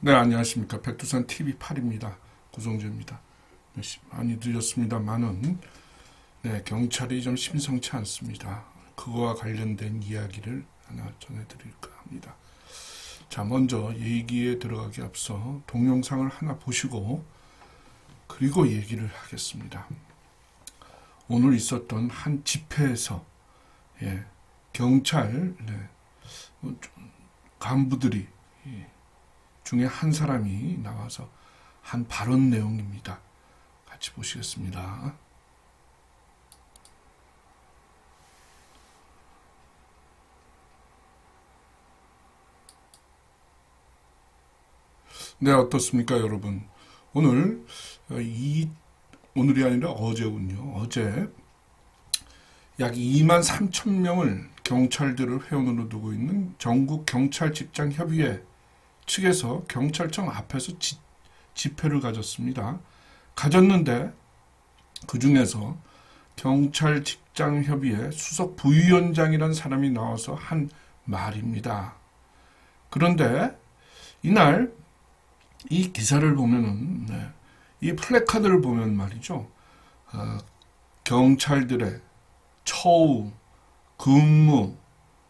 네, 안녕하십니까. 백두산 TV8입니다. 구성재입니다. 네, 많이 늦었습니다만은, 네, 경찰이 좀 심상치 않습니다. 그거와 관련된 이야기를 하나 전해드릴까 합니다. 자, 먼저 얘기에 들어가기 앞서 동영상을 하나 보시고, 그리고 얘기를 하겠습니다. 오늘 있었던 한 집회에서, 예, 경찰, 네, 간부들이, 중에 한 사람이 나와서 한 발언 내용입니다. 같이 보시겠습니다. 네, 어떻습니까, 여러분? 오늘 오늘이 아니라 어제군요. 어제 약 2만 3천 명을 경찰들을 회원으로 두고 있는 전국 경찰 직장 협의회 측에서 경찰청 앞에서 집회를 가졌습니다. 가졌는데 그 중에서 경찰 직장 협의회 수석 부위원장이라는 사람이 나와서 한 말입니다. 그런데 이날 이 기사를 보면은, 네, 이 플래카드를 보면 말이죠. 경찰들의 처우, 근무,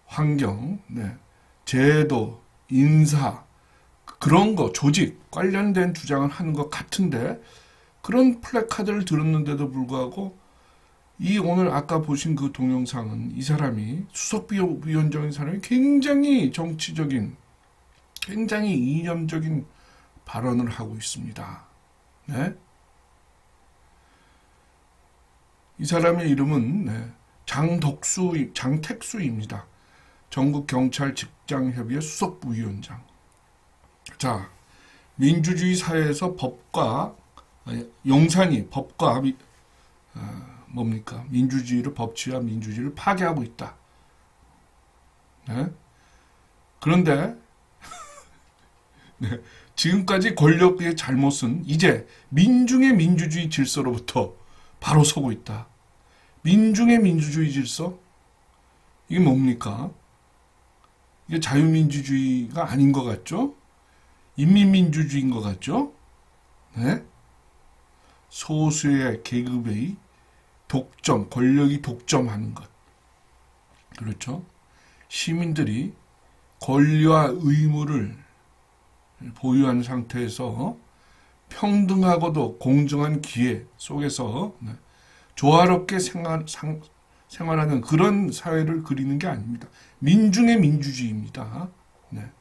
환경, 네, 제도, 인사, 그런 거, 조직, 관련된 주장을 하는 것 같은데, 그런 플래카드를 들었는데도 불구하고, 이 오늘 아까 보신 그 동영상은 이 사람이, 수석부위원장인 사람이 굉장히 정치적인, 굉장히 이념적인 발언을 하고 있습니다. 네? 이 사람의 이름은, 네, 장택수입니다. 전국경찰직장협의회 수석부위원장. 자, 민주주의 사회에서 용산이 법과 뭡니까? 법치와 민주주의를 파괴하고 있다. 네? 그런데 네, 지금까지 권력의 잘못은 이제 민중의 민주주의 질서로부터 바로 서고 있다. 민중의 민주주의 질서? 이게 뭡니까? 이게 자유민주주의가 아닌 것 같죠? 인민민주주의인 것 같죠? 네? 소수의 계급의 독점, 권력이 독점하는 것. 그렇죠? 시민들이 권리와 의무를 보유한 상태에서 평등하고도 공정한 기회 속에서 조화롭게 생활하는 그런 사회를 그리는 게 아닙니다. 민중의 민주주의입니다. 네.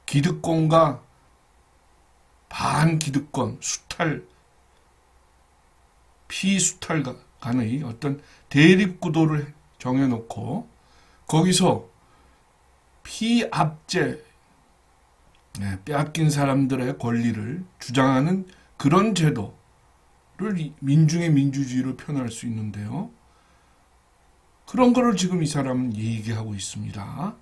기득권과 반기득권, 피수탈 간의 어떤 대립구도를 정해놓고 거기서 피압제, 네, 빼앗긴 사람들의 권리를 주장하는 그런 제도를 민중의 민주주의로 표현할 수 있는데요. 그런 거를 지금 이 사람은 얘기하고 있습니다.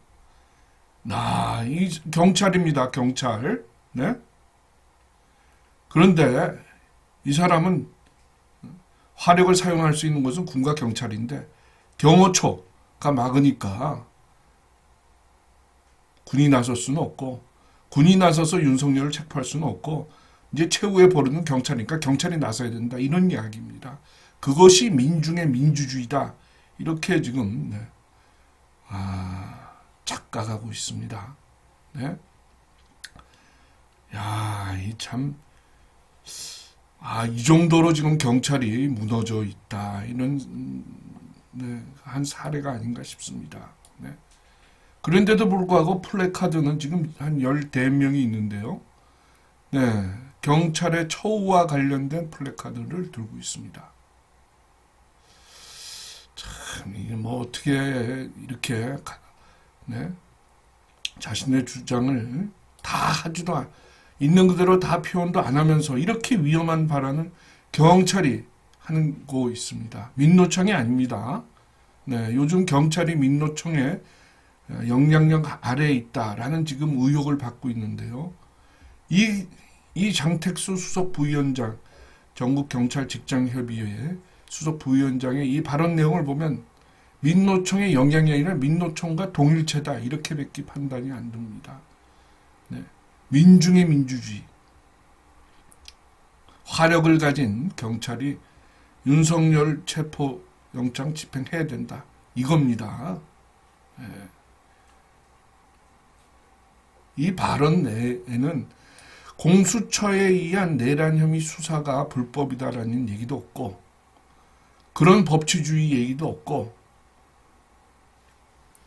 이 경찰입니다. 경찰. 네? 그런데 이 사람은 화력을 사용할 수 있는 것은 군과 경찰인데 경호처가 막으니까 군이 나설 수는 없고 군이 나서서 윤석열을 체포할 수는 없고 이제 최후의 보루는 경찰이니까 경찰이 나서야 된다. 이런 이야기입니다. 그것이 민중의 민주주의다. 이렇게 지금 착각하고 있습니다. 네? 야, 이 정도로 지금 경찰이 무너져 있다. 이런, 네, 한 사례가 아닌가 싶습니다. 네. 그런데도 불구하고 플래카드는 지금 한 14명이 있는데요. 네, 경찰의 처우와 관련된 플래카드를 들고 있습니다. 참, 이게 뭐 어떻게 이렇게, 네, 자신의 주장을 다 하지도 있는 그대로 다 표현도 안 하면서 이렇게 위험한 발언을 경찰이 하고 있습니다. 민노총이 아닙니다. 네, 요즘 경찰이 민노총의 영향력 아래에 있다라는 지금 의혹을 받고 있는데요. 이 장택수 수석 부위원장, 전국경찰직장협의회 수석 부위원장의 이 발언 내용을 보면 민노총의 영향이 아니라 민노총과 동일체다 이렇게밖에 판단이 안 됩니다. 네. 민중의 민주주의, 화력을 가진 경찰이 윤석열 체포영장 집행해야 된다. 이겁니다. 예. 이 발언 내에는 공수처에 의한 내란 혐의 수사가 불법이다라는 얘기도 없고, 그런 법치주의 얘기도 없고,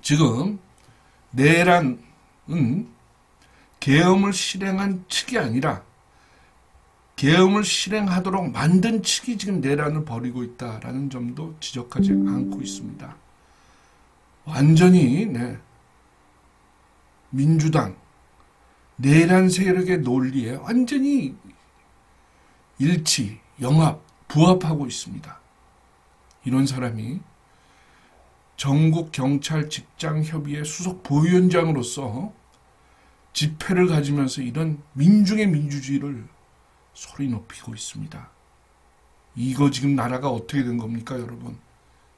지금 내란은 계엄을 실행한 측이 아니라 계엄을 실행하도록 만든 측이 지금 내란을 벌이고 있다라는 점도 지적하지 않고 있습니다. 완전히 민주당 내란 세력의 논리에 완전히 일치, 영합, 부합하고 있습니다. 이런 사람이 전국경찰직장협의회 수석 부위원장으로서 집회를 가지면서 이런 민중의 민주주의를 소리 높이고 있습니다. 이거 지금 나라가 어떻게 된 겁니까, 여러분?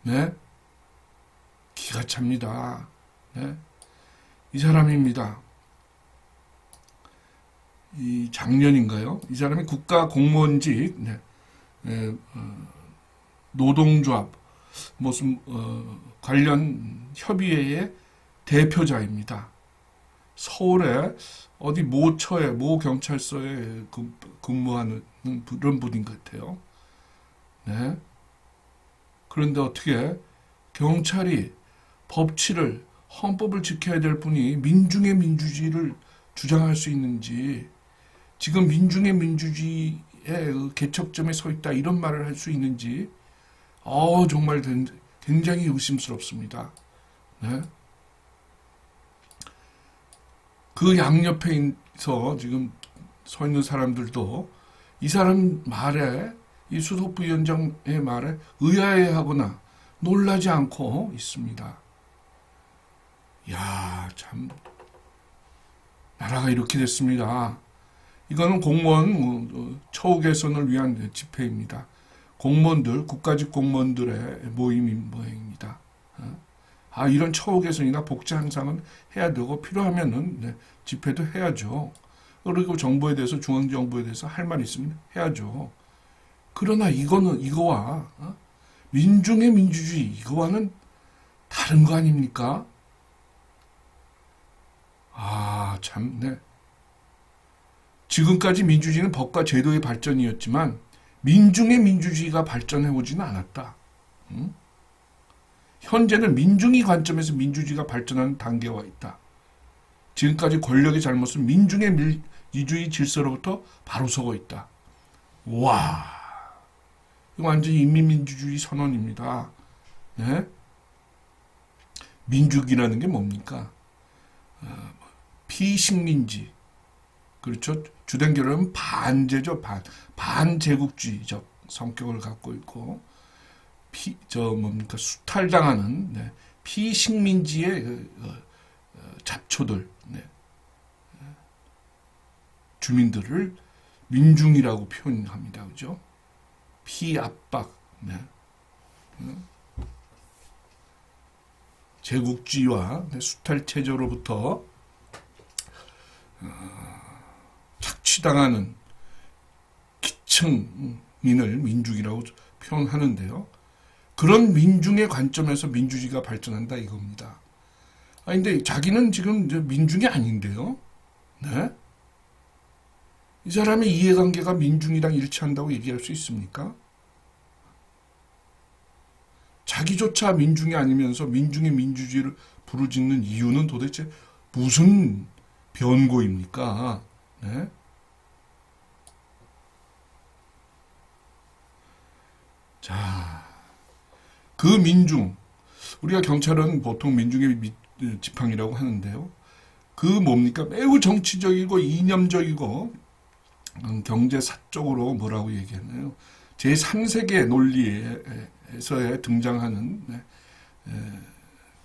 네? 기가 찹니다. 네? 이 사람입니다. 이 작년인가요? 이 사람이 국가공무원직 노동조합 무슨 관련 협의회의 대표자입니다. 서울에 어디 모처에 모 경찰서에 근무하는 그런 분인 것 같아요. 네. 그런데 어떻게 경찰이 법치를 헌법을 지켜야 될 분이 민중의 민주주의를 주장할 수 있는지, 지금 민중의 민주주의의 개척점에 서 있다 이런 말을 할 수 있는지 정말 굉장히 의심스럽습니다. 네. 그 양옆에서 지금 서 있는 사람들도 이 사람 말에, 이 수석부위원장의 말에 의아해하거나 놀라지 않고 있습니다. 야, 참 나라가 이렇게 됐습니다. 이거는 공무원 처우 개선을 위한 집회입니다. 공무원들, 국가직 공무원들의 모임입니다. 이런 처우 개선이나 복지 향상은 해야 되고, 필요하면은 집회도 해야죠. 그리고 정부에 대해서, 중앙정부에 대해서 할 말 있으면 해야죠. 그러나 이거와 민중의 민주주의, 이거와는 다른 거 아닙니까? 참. 지금까지 민주주의는 법과 제도의 발전이었지만 민중의 민주주의가 발전해오지는 않았다. 현재는 민중의 관점에서 민주주의가 발전하는 단계에 와 있다. 지금까지 권력의 잘못은 민중의 민주주의 질서로부터 바로 서고 있다. 와, 이거 완전히 인민민주주의 선언입니다. 네? 민주주의라는 게 뭡니까? 피식민지, 그렇죠? 주된 결론은 반제죠. 반제국주의적 성격을 갖고 있고, 수탈당하는 피식민지의 잡초들, 주민들을 민중이라고 표현합니다. 그죠? 피압박, 제국주의와 수탈체제로부터 착취당하는 기층민을 민중이라고 표현하는데요. 그런 민중의 관점에서 민주주의가 발전한다 이겁니다. 근데 자기는 지금 민중이 아닌데요. 네? 이 사람의 이해관계가 민중이랑 일치한다고 얘기할 수 있습니까? 자기조차 민중이 아니면서 민중의 민주주의를 부르짖는 이유는 도대체 무슨 변고입니까? 네? 자, 그 민중, 우리가 경찰은 보통 민중의 지팡이라고 하는데요. 그 뭡니까? 매우 정치적이고 이념적이고 경제사적으로 뭐라고 얘기했나요? 제3세계 논리에서 등장하는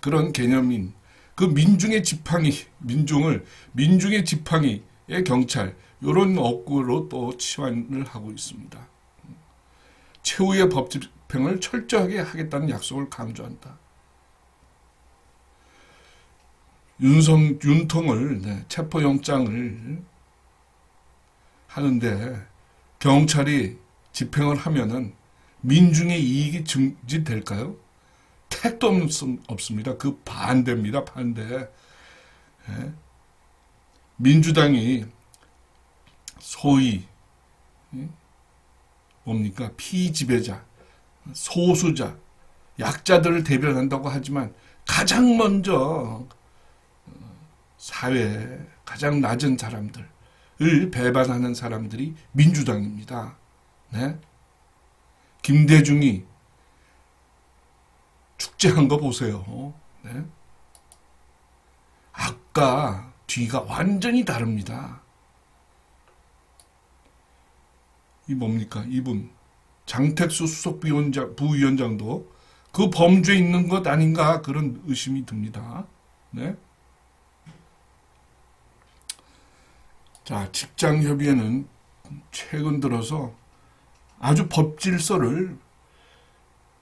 그런 개념인 그 민중의 지팡이, 민중의 지팡이의 경찰, 이런 어구로 또 치환을 하고 있습니다. 최후의 법 집행을 철저하게 하겠다는 약속을 강조한다. 윤통을 체포영장을 하는데 경찰이 집행을 하면은 민중의 이익이 증진될까요? 택도 없습니다. 그 반대입니다. 반대. 예? 민주당이 소위 뭡니까? 피지배자, 소수자, 약자들을 대변한다고 하지만 가장 먼저 사회에 가장 낮은 사람들을 배반하는 사람들이 민주당입니다. 네? 김대중이 축제한 거 보세요. 네? 앞과 뒤가 완전히 다릅니다. 이 뭡니까? 이분 장택수 수석 부위원장도 그 범죄에 있는 것 아닌가 그런 의심이 듭니다. 네? 자, 직장협의회는 최근 들어서 아주 법질서를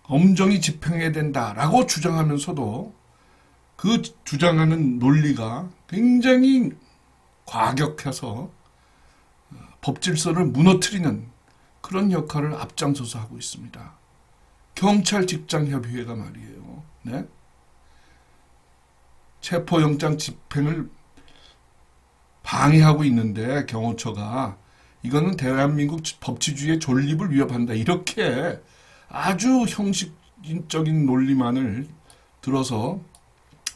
엄정히 집행해야 된다라고 주장하면서도 그 주장하는 논리가 굉장히 과격해서 법질서를 무너뜨리는 그런 역할을 앞장서서 하고 있습니다. 경찰 직장협의회가 말이에요. 네? 체포영장 집행을 방해하고 있는데 경호처가 이거는 대한민국 법치주의의 존립을 위협한다. 이렇게 아주 형식적인 논리만을 들어서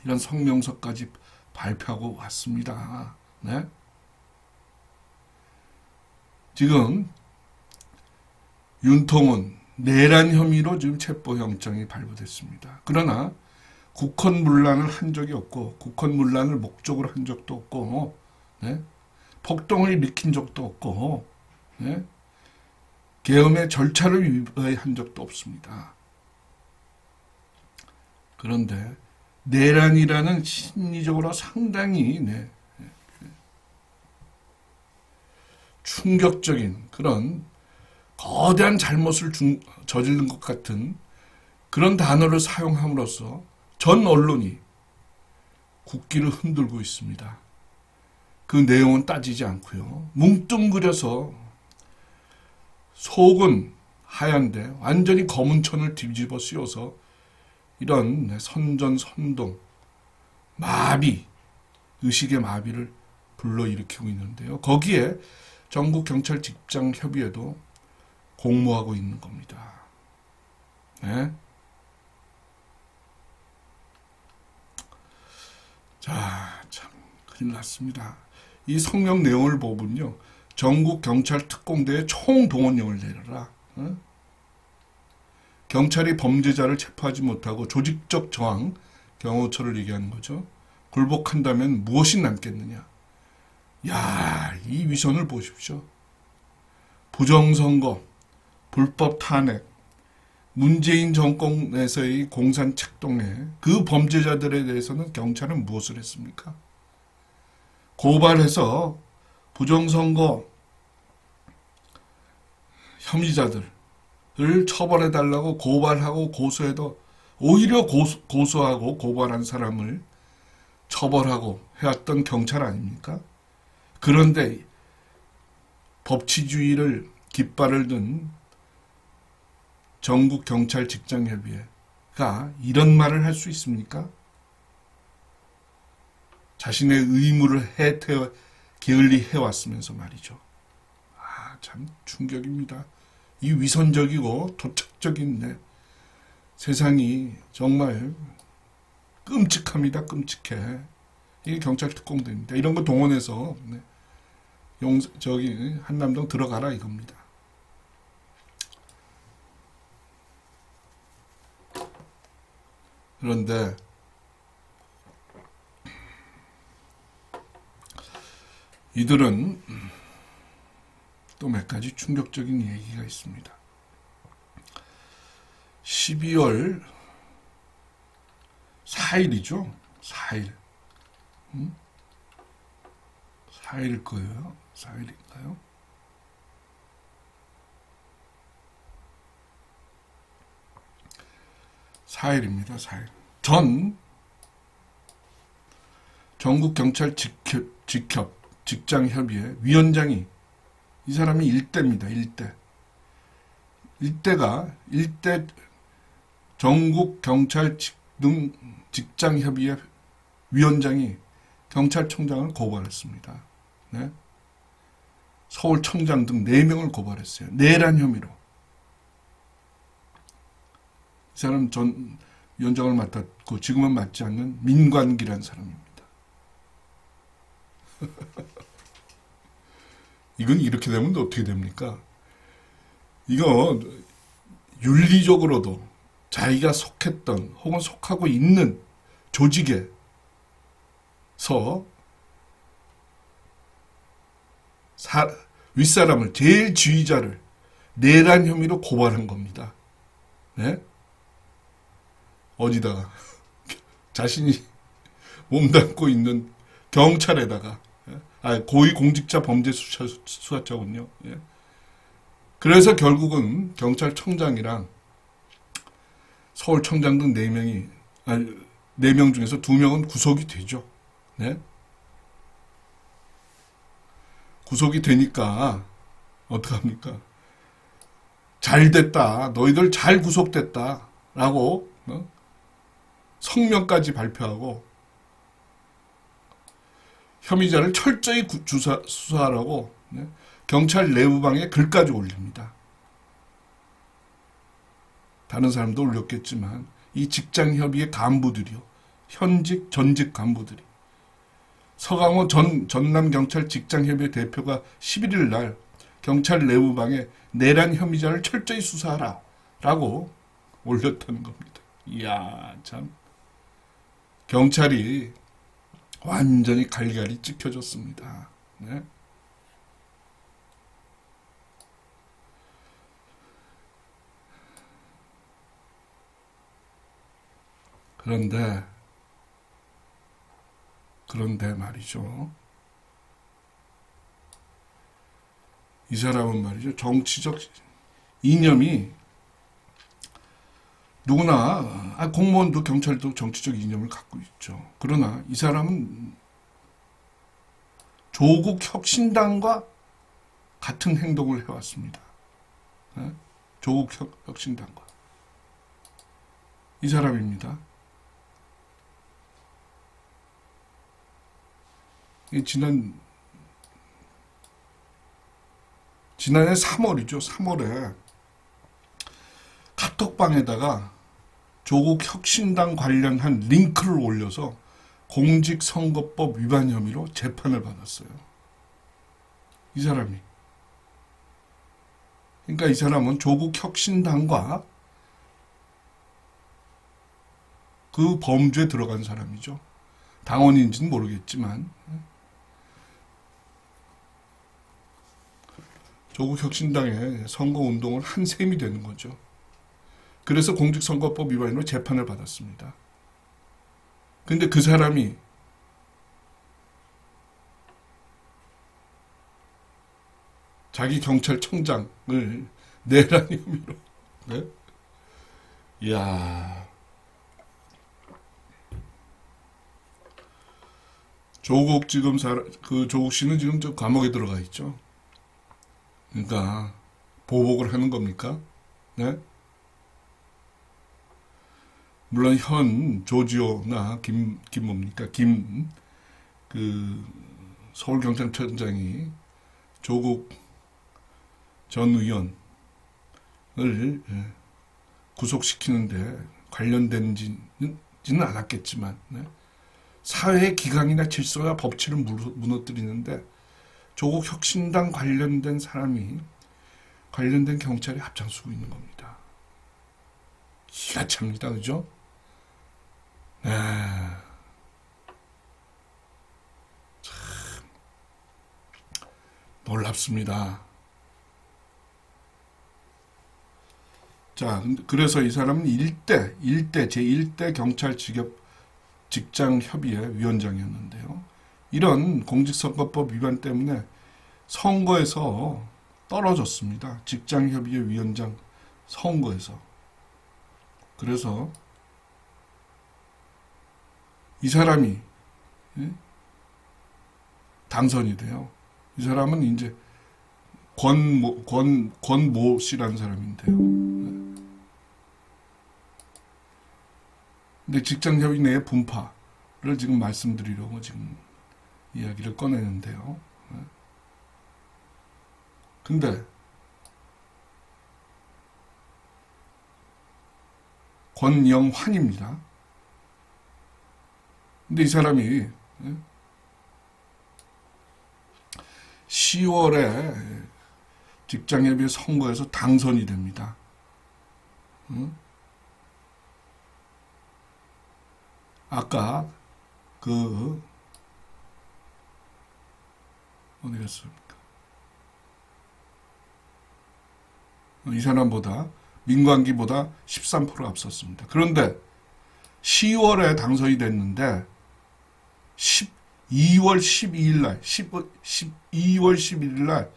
이런 성명서까지 발표하고 왔습니다. 네? 지금 윤통은 내란 혐의로 지금 체포영장이 발부됐습니다. 그러나 국헌문란을 한 적이 없고 국헌문란을 목적으로 한 적도 없고 네? 폭동을 일으킨 적도 없고 네? 계엄의 절차를 위반한 적도 없습니다. 그런데 내란이라는 심리적으로 상당히 충격적인 그런 거대한 잘못을 저지른 것 같은 그런 단어를 사용함으로써 전 언론이 국기를 흔들고 있습니다. 그 내용은 따지지 않고요. 뭉뚱그려서 속은 하얀데 완전히 검은 천을 뒤집어 씌워서 이런 선전선동, 마비, 의식의 마비를 불러일으키고 있는데요. 거기에 전국경찰 직장협의회도 공모하고 있는 겁니다. 네? 자, 참 큰일 났습니다. 이 성명 내용을 보면요. 전국경찰특공대에 총동원령을 내려라. 어? 경찰이 범죄자를 체포하지 못하고 조직적 저항, 경호처를 얘기하는 거죠. 굴복한다면 무엇이 남겠느냐. 야, 이 위선을 보십시오. 부정선거, 불법 탄핵, 문재인 정권에서의 공산 책동에 그 범죄자들에 대해서는 경찰은 무엇을 했습니까? 고발해서 부정선거 혐의자들을 처벌해달라고 고발하고 고소해도 오히려 고소하고 고발한 사람을 처벌하고 해왔던 경찰 아닙니까? 그런데 법치주의를 깃발을 든 전국경찰 직장협의회가 이런 말을 할 수 있습니까? 자신의 의무를 게을리 해왔으면서 말이죠. 아, 참 충격입니다. 이 위선적이고 도착적인 세상이 정말 끔찍합니다. 끔찍해. 이게 경찰 특공대입니다. 이런 거 동원해서 한남동 들어가라 이겁니다. 그런데 이들은 또 몇 가지 충격적인 얘기가 있습니다. 12월 4일이죠. 4일. 4일 거예요. 4일인가요? (4일입니다) 4일. 전국경찰 직장협의회 위원장이 이 사람이 일대입니다. 일대 전국 경찰 등 직장협의회 위원장이 경찰청장을 고발했습니다. 네? 서울청장 등 4명을 고발했어요. 내란 혐의로. 이 사람 전 위원장을 맡았고 지금은 맡지 않는 민관기란 사람입니다. 이건 이렇게 되면 어떻게 됩니까? 이거 윤리적으로도 자기가 속했던 혹은 속하고 있는 조직에서 윗사람을 제일 지휘자를 내란 혐의로 고발한 겁니다. 네? 어디다가 자신이 몸담고 있는 경찰에다가 고위공직자 범죄수사처군요. 예. 그래서 결국은 경찰청장이랑 서울청장 등 4명 중에서 2명은 구속이 되죠. 네? 구속이 되니까 어떡합니까? 잘 됐다. 너희들 잘 구속됐다. 라고 성명까지 발표하고 혐의자를 철저히 수사하라고 경찰 내부방에 글까지 올립니다. 다른 사람도 올렸겠지만 이 직장협의회 간부들이요. 현직 전직 간부들이 서강호 전남경찰 직장협의회 대표가 11일 날 경찰 내부방에 내란 혐의자를 철저히 수사하라 라고 올렸다는 겁니다. 이야 참 경찰이 완전히 갈갈이 찍혀졌습니다. 네? 그런데 말이죠. 이 사람은 말이죠. 정치적 이념이 누구나 공무원도 경찰도 정치적 이념을 갖고 있죠. 그러나 이 사람은 조국 혁신당과 같은 행동을 해왔습니다. 네? 조국 혁신당과 이 사람입니다. 지난해 3월이죠. 3월에 카톡방에다가 조국 혁신당 관련한 링크를 올려서 공직선거법 위반 혐의로 재판을 받았어요. 이 사람이. 그러니까 이 사람은 조국 혁신당과 그 범죄에 들어간 사람이죠. 당원인지는 모르겠지만 조국 혁신당의 선거운동을 한 셈이 되는 거죠. 그래서 공직선거법 위반으로 재판을 받았습니다. 근데 그 사람이 자기 경찰청장을 내란 혐의로 네? 이야 조국 조국 씨는 지금 저 감옥에 들어가 있죠. 그러니까 보복을 하는 겁니까? 네? 물론 현 조지호나 서울경찰청장이 조국 전 의원을 구속시키는데 관련된지는 않았겠지만 사회의 기강이나 질서와 법치를 무너뜨리는데 조국 혁신당 관련된 사람이 관련된 경찰이 앞장서고 있는 겁니다. 기가 찹니다. 그죠? 네. 참 놀랍습니다. 자, 그래서 이 사람은 제1대 경찰 직장협의회 위원장이었는데요. 이런 공직선거법 위반 때문에 선거에서 떨어졌습니다. 직장협의회 위원장 선거에서. 그래서 이 사람이 당선이 돼요. 이 사람은 이제 권모 씨라는 사람인데요. 근데 직장협의 내의 분파를 지금 말씀드리려고 지금 이야기를 꺼내는데요. 근데 권영환입니다. 근데 이 사람이 10월에 직장협의 선거에서 당선이 됩니다. 아까 어디 갔습니까? 이 사람보다 민관기보다 13% 앞섰습니다. 그런데 10월에 당선이 됐는데 2월 12일 날 12월 11일 날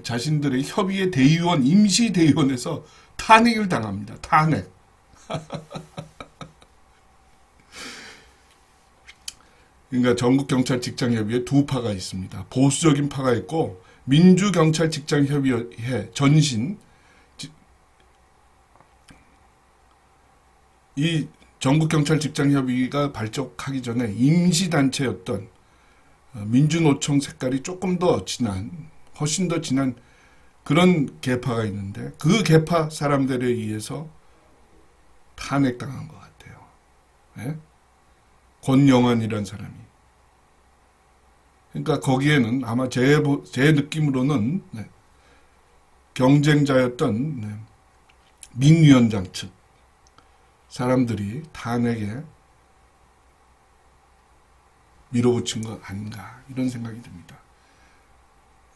자신들의 협의회 대의원 임시 대의원에서 탄핵을 당합니다. 탄핵. 그러니까 전국경찰 직장협의회 두 파가 있습니다. 보수적인 파가 있고 민주경찰 직장협의회 전신, 이 전국경찰 직장협의회가 발족하기 전에 임시단체였던 민주노총 색깔이 조금 더 진한, 훨씬 더 진한 그런 계파가 있는데 그 계파 사람들에 의해서 탄핵당한 것 같아요. 네? 권영환이라는 사람이. 그러니까 거기에는 아마 제 느낌으로는 경쟁자였던 민위원장 측 사람들이 탄핵에 밀어붙인 것 아닌가 이런 생각이 듭니다.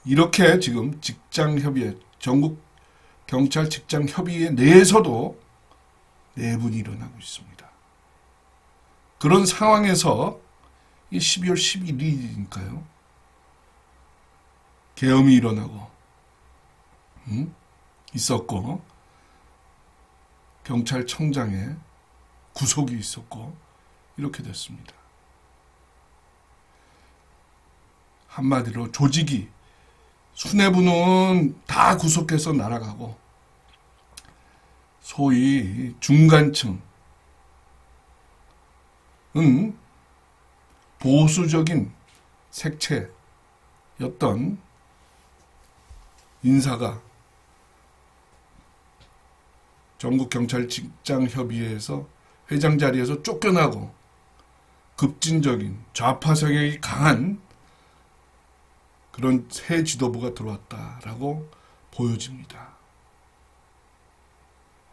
이렇게 지금 직장협의회, 전국경찰 직장협의회 내에서도 내분이 일어나고 있습니다. 그런 상황에서 12월 11일이니까요. 계엄이 일어나고 있었고 경찰청장의 구속이 있었고 이렇게 됐습니다. 한마디로 조직이 수뇌부는 다 구속해서 날아가고 소위 중간층은 보수적인 색채였던 인사가 전국경찰직장협의회에서 회장 자리에서 쫓겨나고 급진적인 좌파 성향이 강한 그런 새 지도부가 들어왔다라고 보여집니다.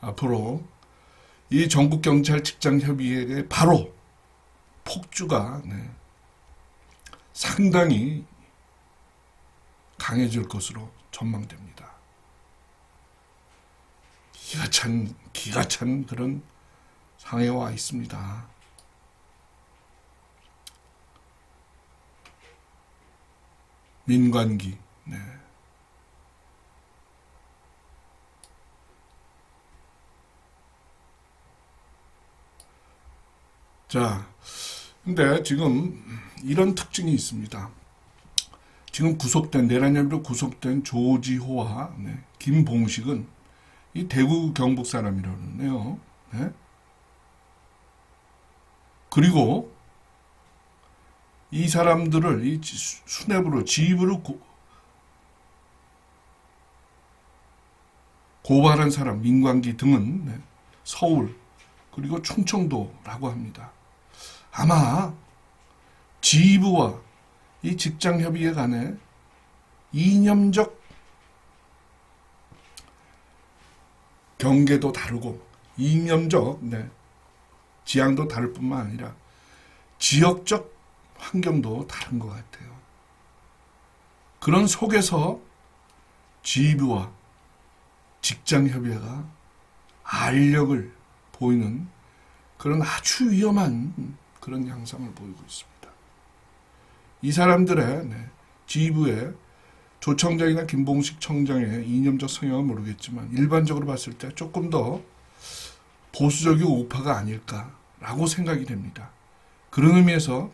앞으로 이 전국경찰직장협의회의 바로 폭주가 상당히 강해질 것으로 전망됩니다. 기가 찬 그런 상황에 와 있습니다. 민관기. 자, 근데 지금 이런 특징이 있습니다. 지금 내란협의로 구속된 조지호와 김봉식은 이 대구 경북 사람이라네요. 그리고 이 사람들을 이 수뇌부로 지휘부로 고발한 사람 민관기 등은 서울 그리고 충청도라고 합니다. 아마 지휘부와 이 직장협의회 간에 이념적 경계도 다르고 이념적 지향도 다를 뿐만 아니라 지역적 환경도 다른 것 같아요. 그런 속에서 지휘부와 직장협의회가 알력을 보이는 그런 아주 위험한 그런 양상을 보이고 있습니다. 이 사람들의 지휘부의 조청장이나 김봉식 청장의 이념적 성향은 모르겠지만 일반적으로 봤을 때 조금 더 보수적인 우파가 아닐까라고 생각이 됩니다. 그런 의미에서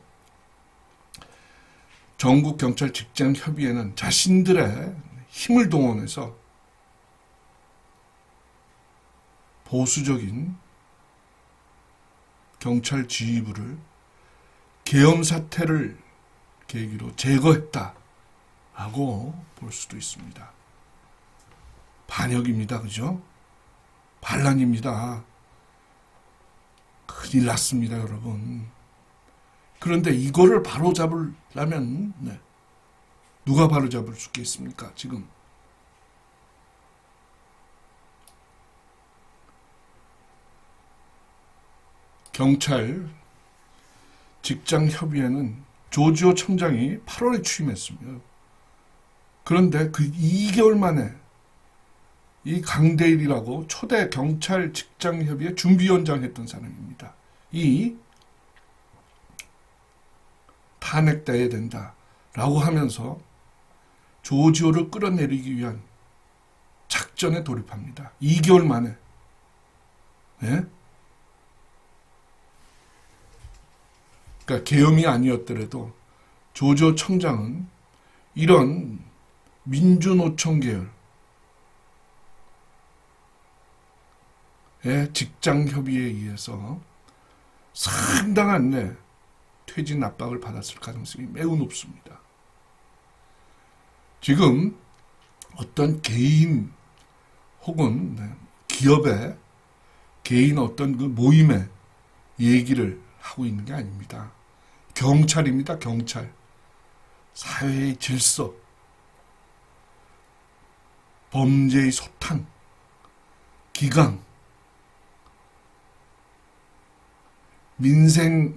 전국 경찰 직장 협의회는 자신들의 힘을 동원해서 보수적인 경찰 지휘부를 계엄 사태를 계기로 제거했다라고 볼 수도 있습니다. 반역입니다. 그죠? 반란입니다. 큰일 났습니다, 여러분. 그런데 이거를 바로잡으려면 누가 바로잡을 수 있겠습니까? 지금 경찰 직장협의회는 조지오 청장이 8월에 취임했습니다. 그런데 그 2개월 만에 이 강대일이라고 초대 경찰 직장협의회 준비위원장 했던 사람입니다. 이 탄핵돼야 된다라고 하면서 조지오를 끌어내리기 위한 작전에 돌입합니다. 2개월 만에. 네? 그러니까 계엄이 아니었더라도 조지오 청장은 이런 민주노총 계열의 직장협의회에 의해서 상당한 퇴진 압박을 받았을 가능성이 매우 높습니다. 지금 어떤 개인 혹은 기업의 개인 어떤 그 모임의 얘기를 하고 있는 게 아닙니다. 경찰입니다. 경찰. 사회의 질서, 범죄의 소탕, 기강, 민생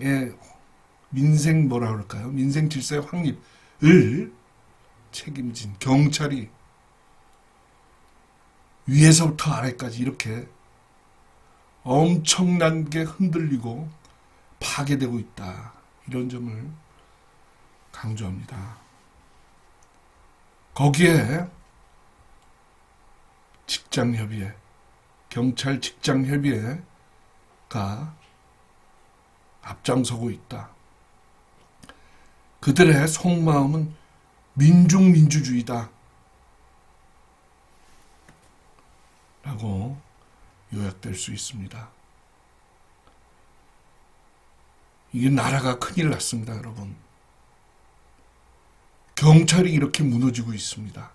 뭐라 그럴까요? 민생 질서의 확립을 책임진 경찰이 위에서부터 아래까지 이렇게 엄청나게 흔들리고 파괴되고 있다. 이런 점을 강조합니다. 거기에 직장협의회, 경찰 직장협의회가 앞장서고 있다. 그들의 속마음은 민중민주주의다. 라고 요약될 수 있습니다. 이게 나라가 큰일 났습니다, 여러분. 경찰이 이렇게 무너지고 있습니다.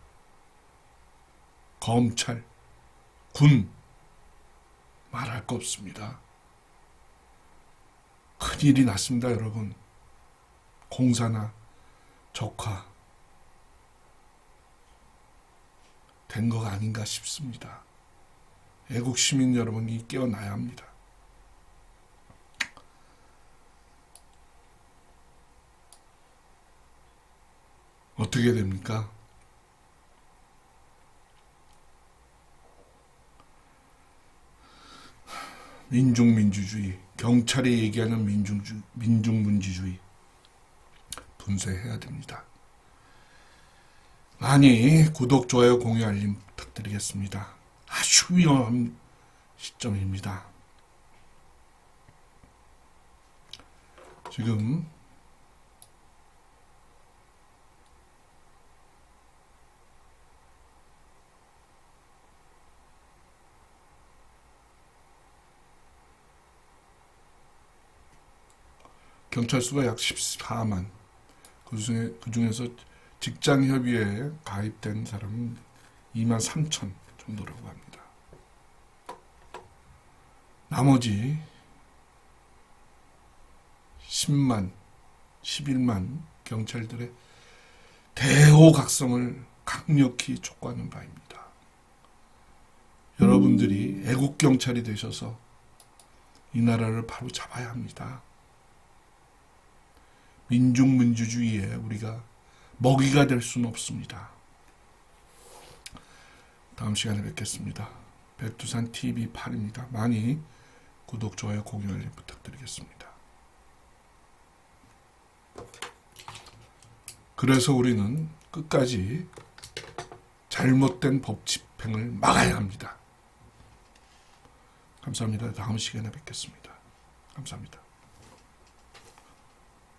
검찰, 군, 말할 거 없습니다. 큰일이 났습니다, 여러분. 공사나 적화 된 거가 아닌가 싶습니다. 애국 시민 여러분이 깨어나야 합니다. 어떻게 됩니까? 민중민주주의, 경찰이 얘기하는 민중민주주의 분쇄해야 됩니다. 많이 구독, 좋아요, 공유, 알림 부탁드리겠습니다. 아주 위험한 시점입니다. 지금 경찰 수가 약 14만. 그중에서 직장협의회에 가입된 사람은 2만 3천 정도라고 합니다. 나머지 10만, 11만 경찰들의 대호각성을 강력히 촉구하는 바입니다. 여러분들이 애국경찰이 되셔서 이 나라를 바로 잡아야 합니다. 민중민주주의에 우리가 먹이가 될 수는 없습니다. 다음 시간에 뵙겠습니다. 백두산 TV8입니다. 많이 구독, 좋아요, 공유, 알림 부탁드리겠습니다. 그래서 우리는 끝까지 잘못된 법 집행을 막아야 합니다. 감사합니다. 다음 시간에 뵙겠습니다. 감사합니다.